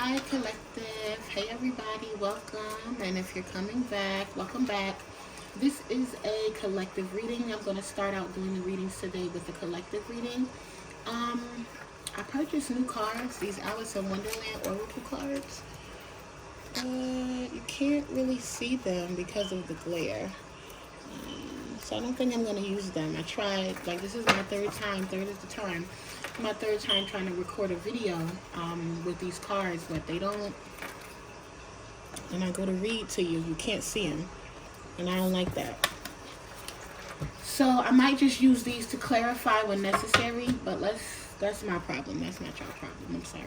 Hi Collective. Hey everybody, welcome. And if you're coming back, welcome back. This is a collective reading. I'm going to start out doing the readings today with the collective reading. Um, I purchased new cards, these Alice in Wonderland Oracle cards. You can't really see them because of the glare. So I don't think I'm going to use them. I tried, like this is my third is the time. My third time trying to record a video with these cards, but they don't, and I go to read to you, you can't see them, and I don't like that. So I might just use these to clarify when necessary, but that's my problem, that's not your problem, I'm sorry.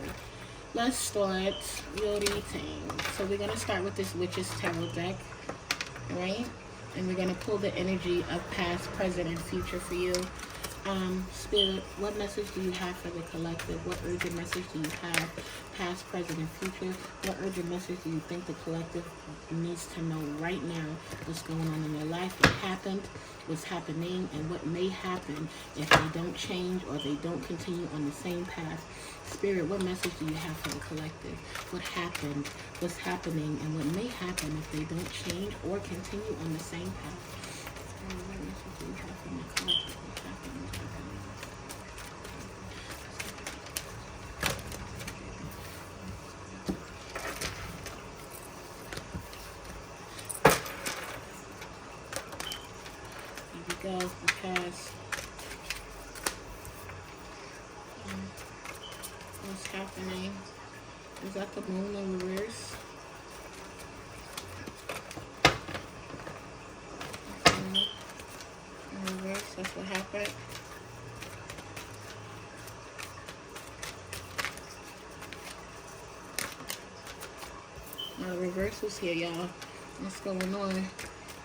Let's start your reading. So we're going to start with this Witch's Tarot deck, right? And we're going to pull the energy of past, present, and future for you. Spirit, what message do you have for the collective? What urgent message do you have, past, present, and future? What urgent message do you think the collective needs to know right now? What's going on in their life? What happened? What's happening? And what may happen if they don't change or they don't continue on the same path? Spirit, what message do you have for the collective? What happened? What's happening? And what may happen if they don't change or continue on the same path? Spirit, what message do you have for the collective? Go because what's happening is that the moon in reverse. In reverse, that's what happened. Now the reverse is here, y'all. What's going on?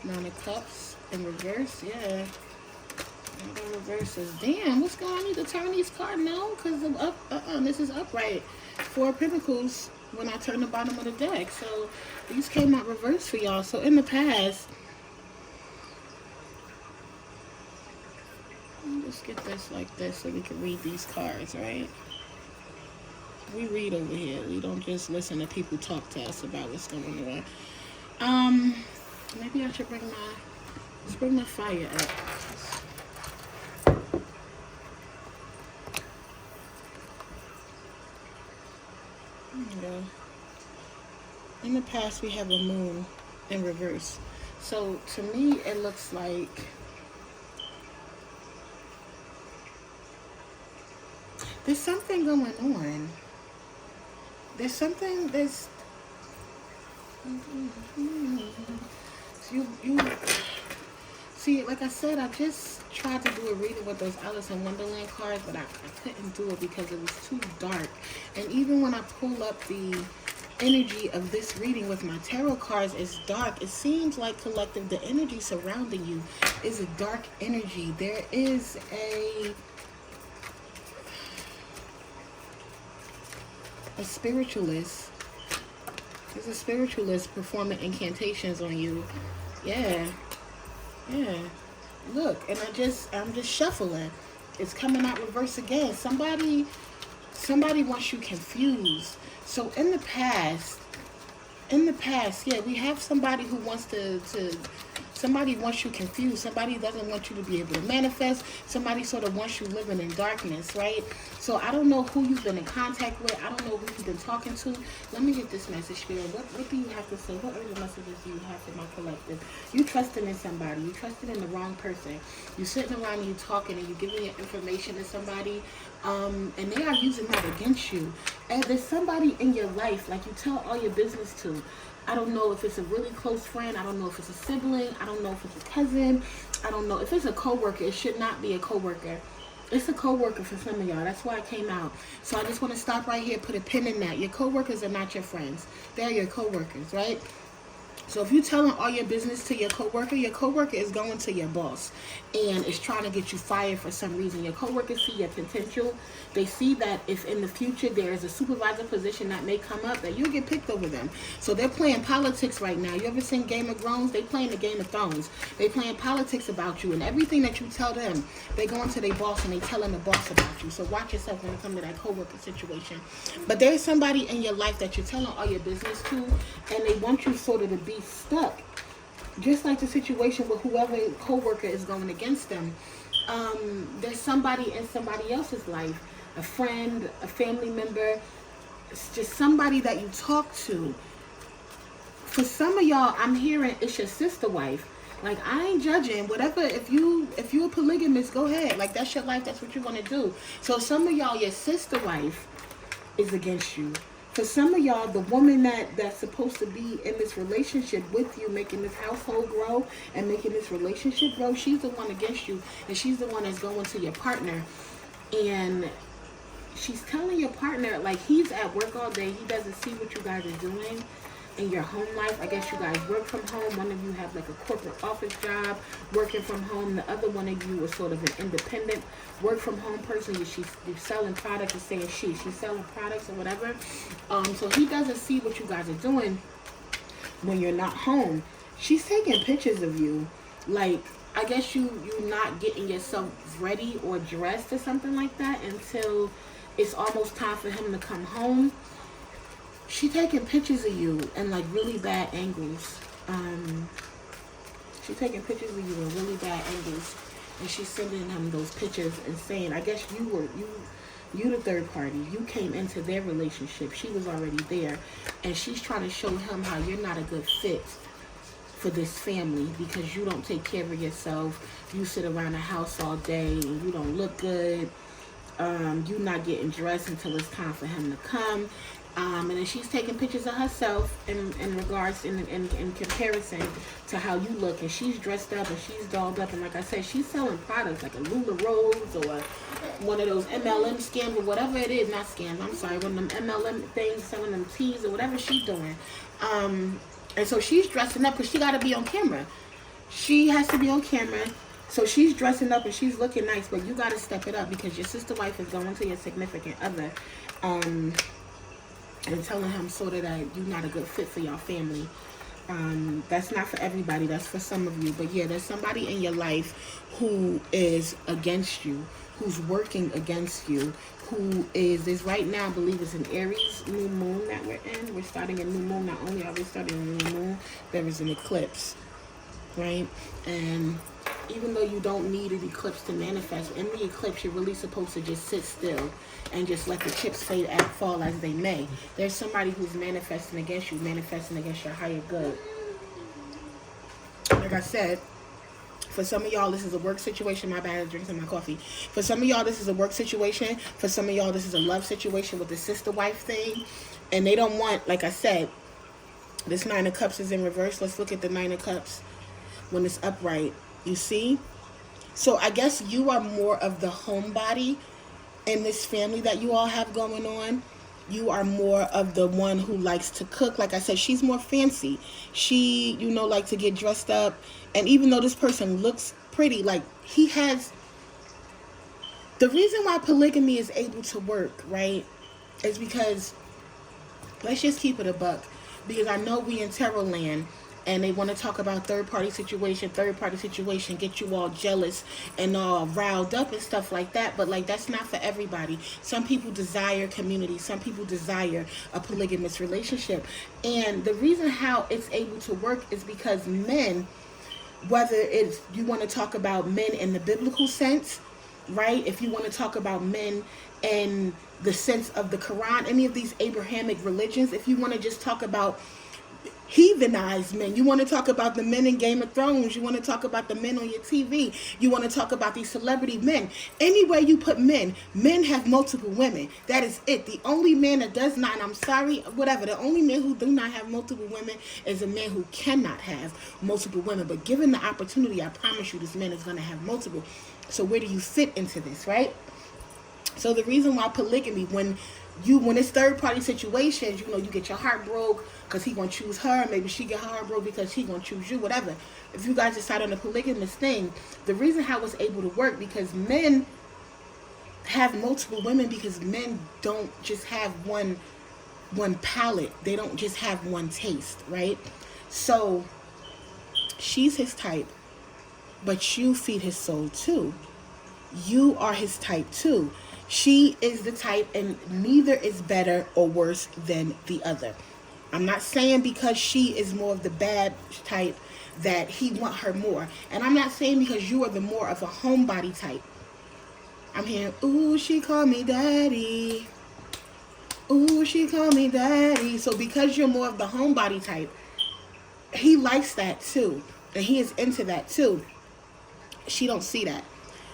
Nine of Cups in reverse, yeah. And the reverse is, damn, what's going on? I need to turn these cards now because of up. This is upright. Four of Pentacles when I turn the bottom of the deck. So these came out reverse for y'all. So in the past, let's get this like this so we can read these cards, right? We read over here. We don't just listen to people talk to us about what's going on. Maybe I should bring my fire up. In the past, we have a moon in reverse. So to me, it looks like there's something going on. There's something that's you see, like I said, I just tried to do a reading with those Alice in Wonderland cards, but I couldn't do it because it was too dark. And even when I pull up the energy of this reading with my tarot cards, it's dark. It seems like collective, the energy surrounding you is a dark energy. There is a spiritualist. There's a spiritualist performing incantations on you. Yeah. Look, and I'm just shuffling. It's coming out reverse again. Somebody wants you confused. So in the past, yeah, we have somebody who wants somebody wants you confused. Somebody doesn't want you to be able to manifest. Somebody sort of wants you living in darkness, right? So I don't know who you've been in contact with. I don't know who you've been talking to. Let me get this message, Spirit. What do you have to say? What urgent messages do you have for my collective? You trusting in somebody. You trusting in the wrong person. You sitting around and you talking and you giving your information to somebody, and they are using that against you. And there's somebody in your life, like you tell all your business to. I don't know if it's a really close friend. I don't know if it's a sibling. I don't know if it's a cousin. I don't know. If it's a coworker, it should not be a coworker. It's a coworker for some of y'all. That's why it came out. So I just want to stop right here, put a pin in that. Your coworkers are not your friends. They're your coworkers, right? So if you're telling all your business to your coworker is going to your boss and is trying to get you fired for some reason. Your coworkers see your potential. They see that if in the future there is a supervisor position that may come up, that you'll get picked over them. So they're playing politics right now. You ever seen Game of Thrones? They playing the Game of Thrones. They playing politics about you, and everything that you tell them, they go into their boss and they telling the boss about you. So watch yourself when it comes to that coworker situation. But there's somebody in your life that you're telling all your business to, and they want you sort of to be stuck. Just like the situation with whoever coworker is going against them. There's somebody in somebody else's life, a friend, a family member, it's just somebody that you talk to. For some of y'all, I'm hearing it's your sister wife. Like, I ain't judging. Whatever, if you're a polygamist, go ahead. Like, that's your life. That's what you want to do. So some of y'all, your sister wife is against you. For some of y'all, the woman that's supposed to be in this relationship with you, making this household grow and making this relationship grow, she's the one against you. And she's the one that's going to your partner. And she's telling your partner, like, he's at work all day. He doesn't see what you guys are doing in your home life. I guess you guys work from home. One of you have like a corporate office job, working from home. The other one of you is sort of an independent work from home person. You're selling products, or saying she's selling products or whatever. So he doesn't see what you guys are doing when you're not home. She's taking pictures of you. Like, I guess you're not getting yourself ready or dressed or something like that until it's almost time for him to come home. She's taking pictures of you in like really bad angles. She's taking pictures of you in really bad angles, and she's sending him those pictures and saying, I guess you the third party. You came into their relationship. She was already there, and she's trying to show him how you're not a good fit for this family because you don't take care of yourself. You sit around the house all day and you don't look good. You're not getting dressed until it's time for him to come. And then she's taking pictures of herself in regards, in comparison to how you look. And she's dressed up and she's dolled up. And like I said, she's selling products like a Lula Rose or one of those MLM scams or whatever it is. Not scams, I'm sorry. One of them MLM things, selling them teas or whatever she's doing. And so she's dressing up because she got to be on camera. She has to be on camera. So she's dressing up and she's looking nice. But you got to step it up because your sister wife is going to your significant other. And telling him sort of that you're not a good fit for your family. That's not for everybody. That's for some of you. But yeah, there's somebody in your life who is against you, who's working against you, who is right now, I believe it's an Aries new moon that we're in. We're starting a new moon. Not only are we starting a new moon, there is an eclipse, right? And even though you don't need an eclipse to manifest, in the eclipse, you're really supposed to just sit still and just let the chips fall as they may. There's somebody who's manifesting against you, manifesting against your higher good. Like I said, for some of y'all, this is a work situation. My bad, I'm drinking my coffee. For some of y'all, this is a work situation. For some of y'all, this is a love situation with the sister wife thing. And they don't want, like I said, this Nine of Cups is in reverse. Let's look at the Nine of Cups when it's upright. You see? So I guess you are more of the homebody in this family that you all have going on. You are more of the one who likes to cook. Like I said, she's more fancy. She, like to get dressed up. And even though this person looks pretty, like he has... The reason why polygamy is able to work, right, is because... Let's just keep it a buck. Because I know we in tarot land. And they want to talk about third-party situation, get you all jealous and all riled up and stuff like that. But, like, that's not for everybody. Some people desire community. Some people desire a polygamous relationship. And the reason how it's able to work is because men, whether it's, you want to talk about men in the biblical sense, right? If you want to talk about men in the sense of the Quran, any of these Abrahamic religions, if you want to just talk about heathenized men. You want to talk about the men in Game of Thrones. You want to talk about the men on your TV. You want to talk about these celebrity men. Anywhere you put men have multiple women. That is it. The only man that does not, and I'm sorry, whatever, the only man who do not have multiple women is a man who cannot have multiple women. But given the opportunity, I promise you this man is going to have multiple. So where do you fit into this, right? So the reason why polygamy, when when it's third party situations, you get your heart broke because he gonna choose her. Maybe she get her heart broke because he gonna choose you. Whatever. If you guys decide on a polygamous thing, the reason how it's able to work because men have multiple women because men don't just have one palate. They don't just have one taste, right? So she's his type, but you feed his soul too. You are his type too. She is the type, and neither is better or worse than the other. I'm not saying because she is more of the bad type that he want her more. And I'm not saying because you are the more of a homebody type. I'm hearing, ooh, she called me daddy. Ooh, she called me daddy. So because you're more of the homebody type, he likes that too. And he is into that too. She don't see that.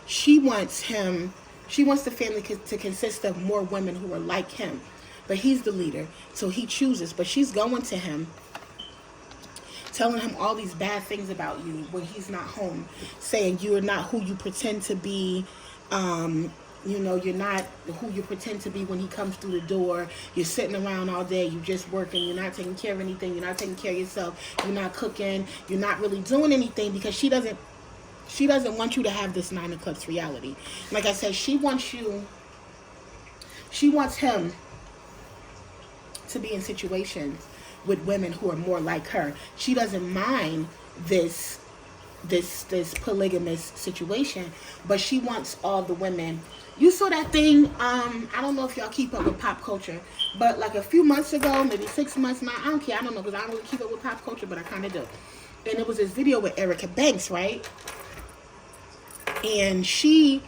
She wants the family to consist of more women who are like him. But he's the leader, so he chooses. But she's going to him, telling him all these bad things about you when he's not home, saying you are not who you pretend to be. You're not who you pretend to be when he comes through the door. You're sitting around all day. You're just working. You're not taking care of anything. You're not taking care of yourself. You're not cooking. You're not really doing anything because she doesn't want you to have this 9 of Cups reality. Like I said, she wants him to be in situations with women who are more like her. She doesn't mind this polygamous situation, but she wants all the women. You saw that thing, I don't know if y'all keep up with pop culture, but like a few months ago, maybe 6 months now, I don't care, I don't know, because I don't really keep up with pop culture, but I kind of do. And it was this video with Erica Banks, right? And she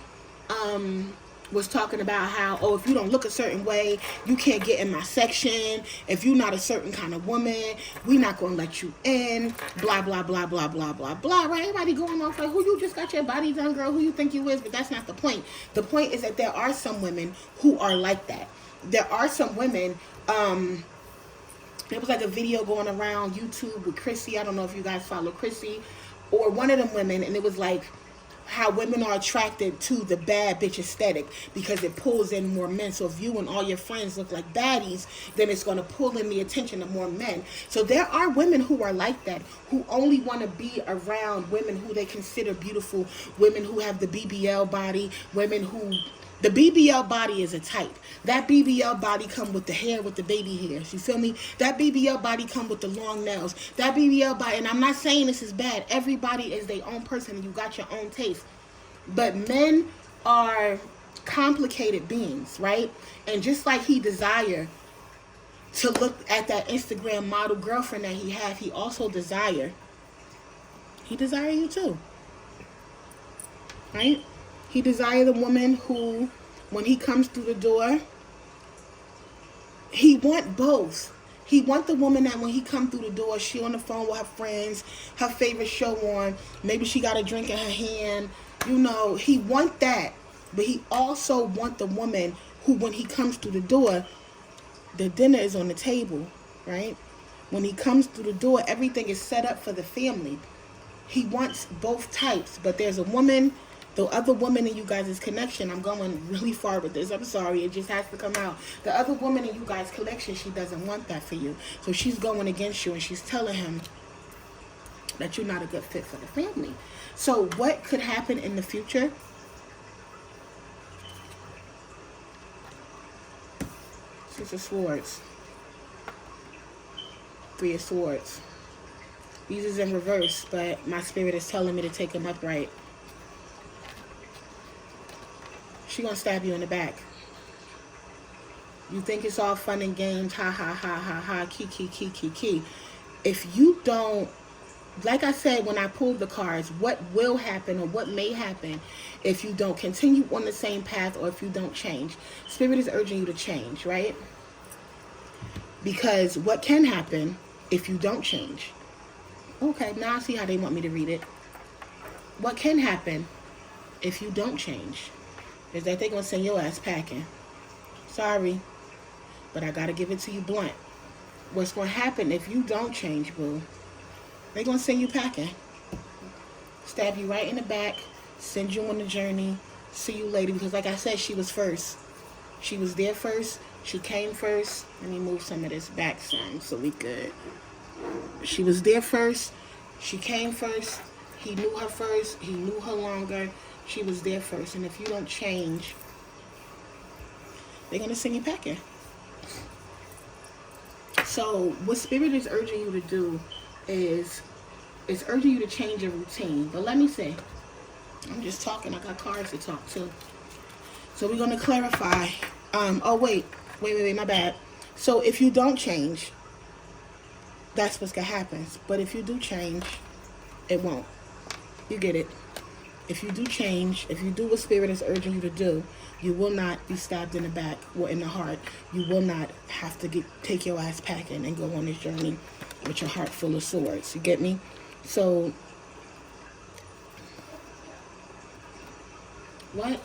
was talking about how, if you don't look a certain way, you can't get in my section. If you're not a certain kind of woman, we're not going to let you in. Blah, blah, blah, blah, blah, blah, blah, right? Everybody going off like, who you just got your body done, girl? Who you think you is? But that's not the point. The point is that there are some women who are like that. There are some women, there was like a video going around YouTube with Chrissy. I don't know if you guys follow Chrissy or one of them women. And it was like, how women are attracted to the bad bitch aesthetic because it pulls in more men. So if you and all your friends look like baddies, then it's going to pull in the attention of more men. So there are women who are like that, who only want to be around women who they consider beautiful, women who have the BBL body, women who... The BBL body is a type. That BBL body come with the hair, with the baby hairs. You feel me? That BBL body come with the long nails. That BBL body, and I'm not saying this is bad. Everybody is their own person, and you got your own taste. But men are complicated beings, right? And just like he desire to look at that Instagram model girlfriend that he had, he also desire you too, right? He desires a woman who, when he comes through the door, he want both. He want the woman that when he come through the door, she on the phone with her friends, her favorite show on, maybe she got a drink in her hand. He want that. But he also want the woman who, when he comes through the door, the dinner is on the table, right? When he comes through the door, everything is set up for the family. He wants both types, but there's a woman... The other woman in you guys' connection, I'm going really far with this. I'm sorry. It just has to come out. The other woman in you guys' collection, she doesn't want that for you. So she's going against you and she's telling him that you're not a good fit for the family. So what could happen in the future? Six of Swords. Three of Swords. These is in reverse, but my spirit is telling me to take them upright. She gonna stab you in the back. You think it's all fun and games, ha ha ha ha ha, key. If you don't, like I said when I pulled the cards, what will happen or what may happen if you don't continue on the same path or if you don't change? Spirit is urging you to change, right? Because what can happen if you don't change? Okay, now I see how they want me to read it. What can happen if you don't change is that they're going to send your ass packing. Sorry, but I got to give it to you blunt. What's going to happen if you don't change, boo? They're going to send you packing. Stab you right in the back, send you on the journey, see you later. Because like I said, she was first. She was there first. She came first. Let me move some of this back some so we good. She was there first. She came first. He knew her first. He knew her longer. She was there first. And if you don't change, they're going to send you packing. So what Spirit is urging you to do is it's urging you to change your routine. But let me say, I'm just talking. I got cards to talk to. So we're going to clarify. Oh, wait, my bad. So if you don't change, that's what's going to happen. But if you do change, it won't. You get it? If you do change, if you do what Spirit is urging you to do, you will not be stabbed in the back or in the heart. You will not have to take your ass packing and go on this journey with your heart full of swords. You get me? So, what?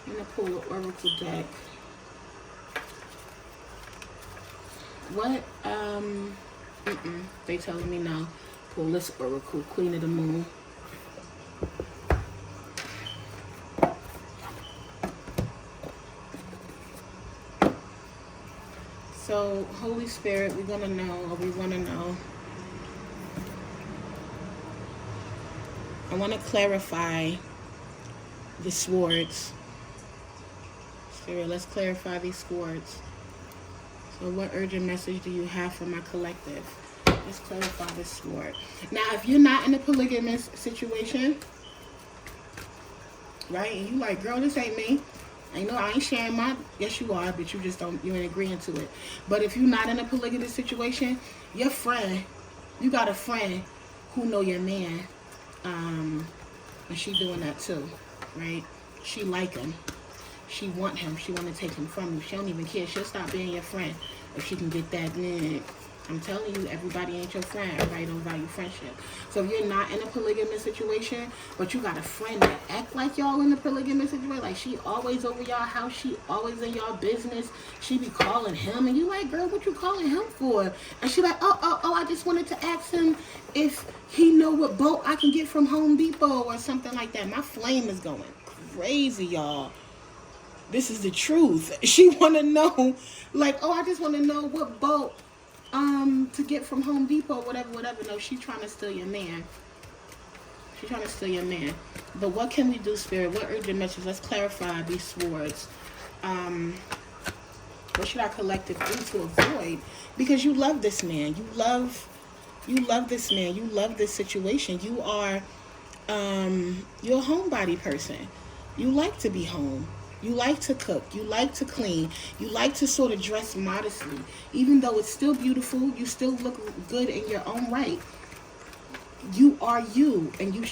I'm going to pull the Oracle deck. What? They telling me no. Pull this Oracle, Queen of the Moon. So, Holy Spirit, we're going to know, or we want to know. I want to clarify the swords. Spirit, let's clarify these swords. So what urgent message do you have for my collective? Let's clarify this sword. Now, if you're not in a polygamous situation, right, and you like, girl, this ain't me. I know I ain't sharing my, yes you are, but you just don't, you ain't agreeing to it. But if you're not in a polygamous situation, your friend, you got a friend who know your man, and she doing that too, right? She like him. She want him. She want to take him from you. She don't even care. She'll stop being your friend if she can get that. I'm telling you, everybody ain't your friend. Everybody don't value friendship. So if you're not in a polygamous situation, but you got a friend that act like y'all in a polygamous situation, like she always over y'all house, she always in y'all business, she be calling him, and you like, girl, what you calling him for? And she like, oh, I just wanted to ask him if he know what boat I can get from Home Depot or something like that. My flame is going crazy, y'all. This is the truth. She want to know, like, oh, I just want to know what boat to get from Home Depot, whatever. No, she trying to steal your man. She trying to steal your man. But what can we do, Spirit? What urgent message? Let's clarify these swords. What should our collective do to avoid? Because you love this man. You love this man. You love this situation. You are, you're a homebody person. You like to be home. You like to cook. You like to clean. You like to sort of dress modestly. Even though it's still beautiful, you still look good in your own right. You are you, and you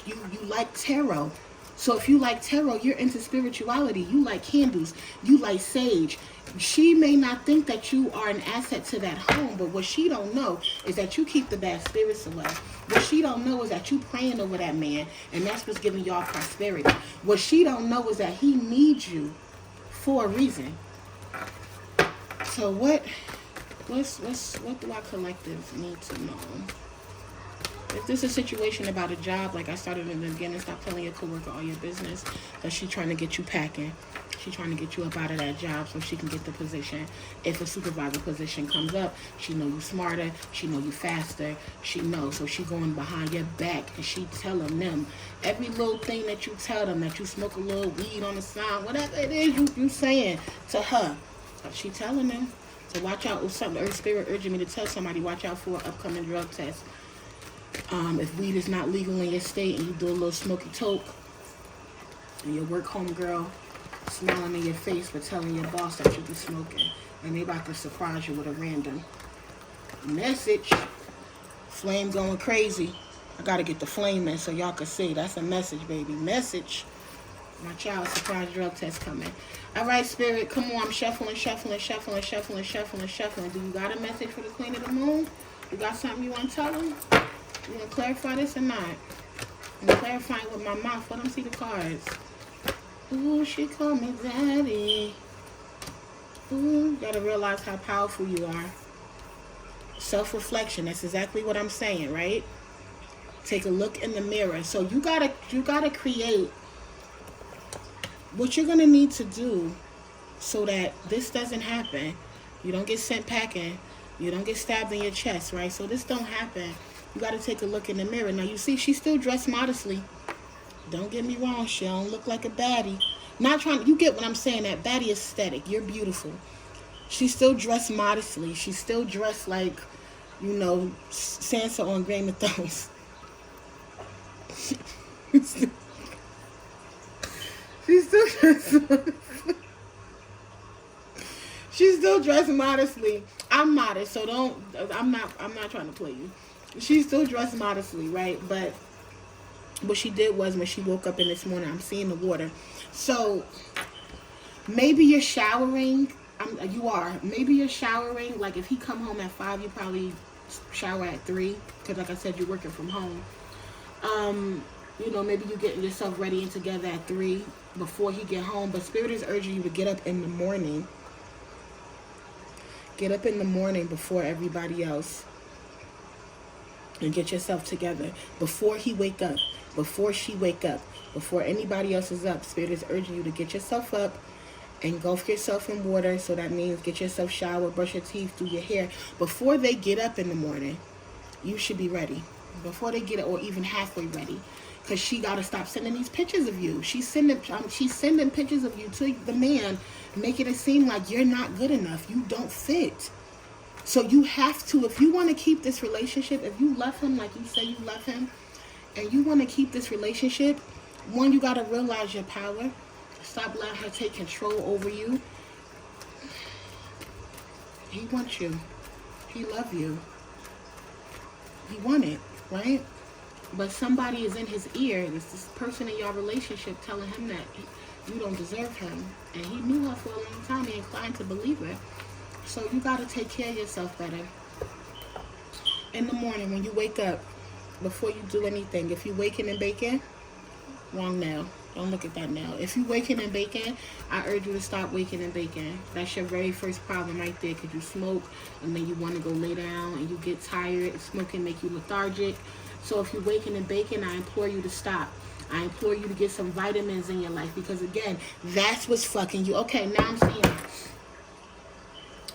like tarot. So if you like tarot, you're into spirituality. You like candles. You like sage. She may not think that you are an asset to that home, but what she don't know is that you keep the bad spirits away. What she don't know is that you praying over that man, and that's what's giving y'all prosperity. What she don't know is that he needs you for a reason. So what do our collective need to know? If this is a situation about a job, like I started in the beginning, stop telling your coworker all your business, because she's trying to get you packing. She's trying to get you up out of that job so she can get the position. If a supervisor position comes up, she know you smarter, she know you faster, she knows. So she going behind your back and she telling them every little thing that you tell them, that you smoke a little weed on the side, whatever it is you saying to her. So she telling them. So watch out. Something Earth Spirit urging me to tell somebody, watch out for an upcoming drug test. If weed is not legal in your state and you do a little smoky toke, and your work home girl smiling in your face for telling your boss that you be smoking, and they about to surprise you with a random message. Flame going crazy. I gotta get the flame in so y'all can see. That's a message, baby. Message. My child surprise drug test coming. All right, Spirit, come on. I'm shuffling. Do you got a message for the Queen of the Moon? You got something you want to tell them? You want to clarify this or not? I'm clarifying with my mouth. Let them see the cards. Ooh, she called me daddy. Ooh, you got to realize how powerful you are. Self-reflection. That's exactly what I'm saying, right? Take a look in the mirror. So you gotta create what you're gonna need to do so that this doesn't happen. You don't get sent packing. You don't get stabbed in your chest, right? So this don't happen. You got to take a look in the mirror. Now, you see, she's still dressed modestly. Don't get me wrong. She don't look like a baddie. Not trying. You get what I'm saying? That baddie aesthetic. You're beautiful. She's still dressed modestly. She's still dressed like, Sansa on Game of Thrones. She's still dressed. She's still dressed modestly. I'm modest, so don't. I'm not trying to play you. She's still dressed modestly, right? But what she did was, when she woke up in this morning, I'm seeing the water. So maybe you're showering. You are. Maybe you're showering. Like, if he come home at 5, you probably shower at 3, because like I said, you're working from home. Maybe you're getting yourself ready and together at 3 before he get home. But Spirit is urging you to get up in the morning. Get up in the morning before everybody else and get yourself together before he wake up, before she wake up, before anybody else is up. Spirit is urging you to get yourself up, engulf yourself in water. So that means get yourself showered, brush your teeth, do your hair. Before they get up in the morning, you should be ready. Before they get up, or even halfway ready. Because she got to stop sending these pictures of you. She's sending pictures of you to the man, making it seem like you're not good enough. You don't fit. So you have to, if you want to keep this relationship, if you love him like you say you love him, and you want to keep this relationship, one, you got to realize your power. Stop letting her take control over you. He wants you. He loves you. He want it, right? But somebody is in his ear. It's this person in your relationship telling him that you don't deserve him. And he knew her for a long time. He inclined to believe her. So you got to take care of yourself better. In the morning when you wake up, before you do anything, if you're waking and baking, wrong now. Don't look at that now. If you're waking and baking, I urge you to stop waking and baking. That's your very first problem right there, because you smoke and then you want to go lay down and you get tired. Smoking make you lethargic. So if you're waking and baking, I implore you to stop. I implore you to get some vitamins in your life, because again, that's what's fucking you. Okay, now I'm seeing it.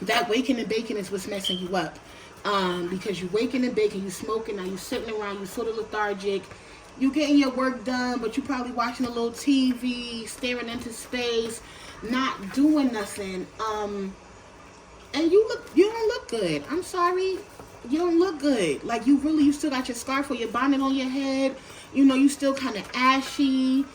That waking and baking is what's messing you up. Because you waking and baking, you smoking, now you sitting around, you sort of lethargic. You getting your work done, but you probably watching a little TV, staring into space, not doing nothing. And you don't look good. I'm sorry. You don't look good. Like, you still got your scarf or your bonnet on your head. You still kind of ashy.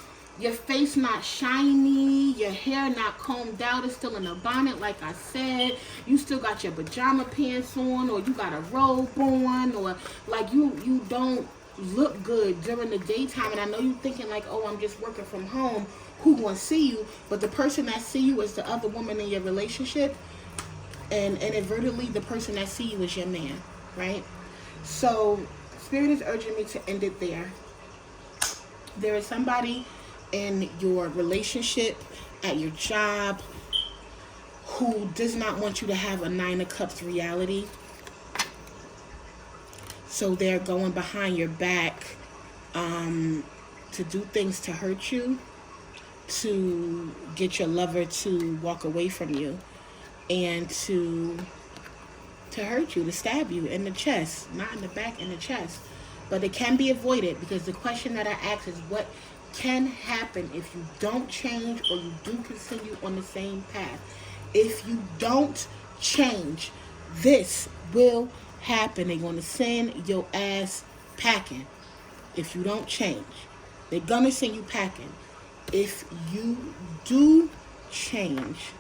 Your face not shiny. Your hair not combed out. It's still in a bonnet, like I said. You still got your pajama pants on, or you got a robe on, or like you don't look good during the daytime. And I know you thinking like, oh, I'm just working from home. Who gonna see you? But the person that see you is the other woman in your relationship. And inadvertently, the person that see you is your man, right? So Spirit is urging me to end it there. There is somebody in your relationship, at your job, who does not want you to have a 9 of Cups reality. So they're going behind your back to do things to hurt you, to get your lover to walk away from you, and to hurt you, to stab you in the chest, not in the back, in the chest. But it can be avoided, because the question that I ask is, what can happen if you don't change, or you do continue on the same path? If you don't change, this will happen. They're going to send your ass packing. If you don't change, they're going to send you packing. If you do change,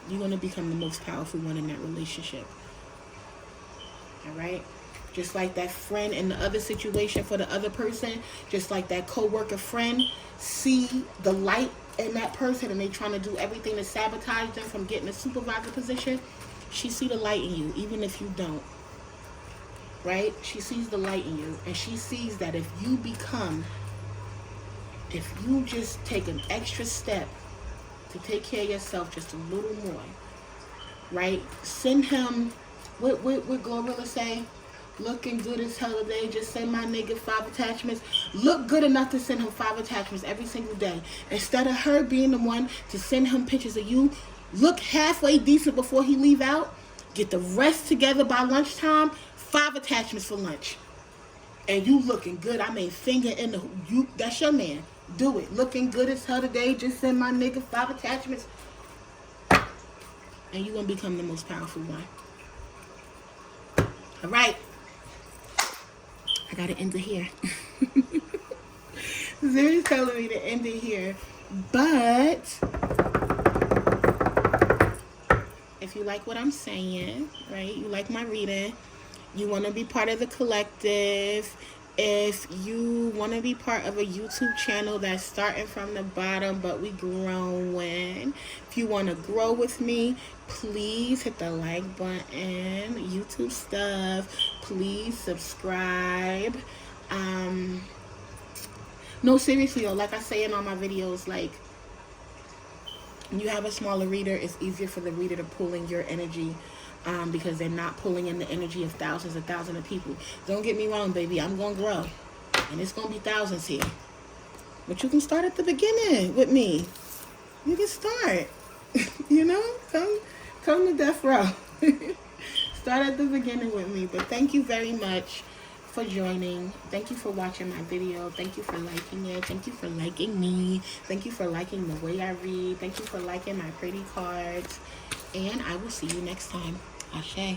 you're going to become the most powerful one in that relationship. All right? Just like that friend in the other situation for the other person, just like that co-worker friend, see the light in that person and they trying to do everything to sabotage them from getting a supervisor position. She see the light in you, even if you don't. Right? She sees the light in you, and she sees that if you just take an extra step to take care of yourself just a little more, right? Send him, what Glorilla say? Looking good as hell today. Just send my nigga 5 attachments. Look good enough to send him 5 attachments every single day. Instead of her being the one to send him pictures of you, look halfway decent before he leave out. Get the rest together by lunchtime. 5 attachments for lunch. And you looking good. I mean, finger in the... That's your man. Do it. Looking good as hell today. Just send my nigga 5 attachments. And you're going to become the most powerful one. All right. I got to end it here. Zuri's telling me to end it here. But if you like what I'm saying, right? You like my reading. You want to be part of the collective. If you want to be part of a YouTube channel that's starting from the bottom, but we growing. If you want to grow with me, please hit the like button. YouTube stuff. Please subscribe. No, seriously though, like I say in all my videos, like, when you have a smaller reader, it's easier for the reader to pull in your energy. Because they're not pulling in the energy of thousands of people. Don't get me wrong, baby. I'm going to grow. And it's going to be thousands here. But you can start at the beginning with me. You can start. You know? Come to death row. Start at the beginning with me. But thank you very much for joining. Thank you for watching my video. Thank you for liking it. Thank you for liking me. Thank you for liking the way I read. Thank you for liking my pretty cards. And I will see you next time. Ashe.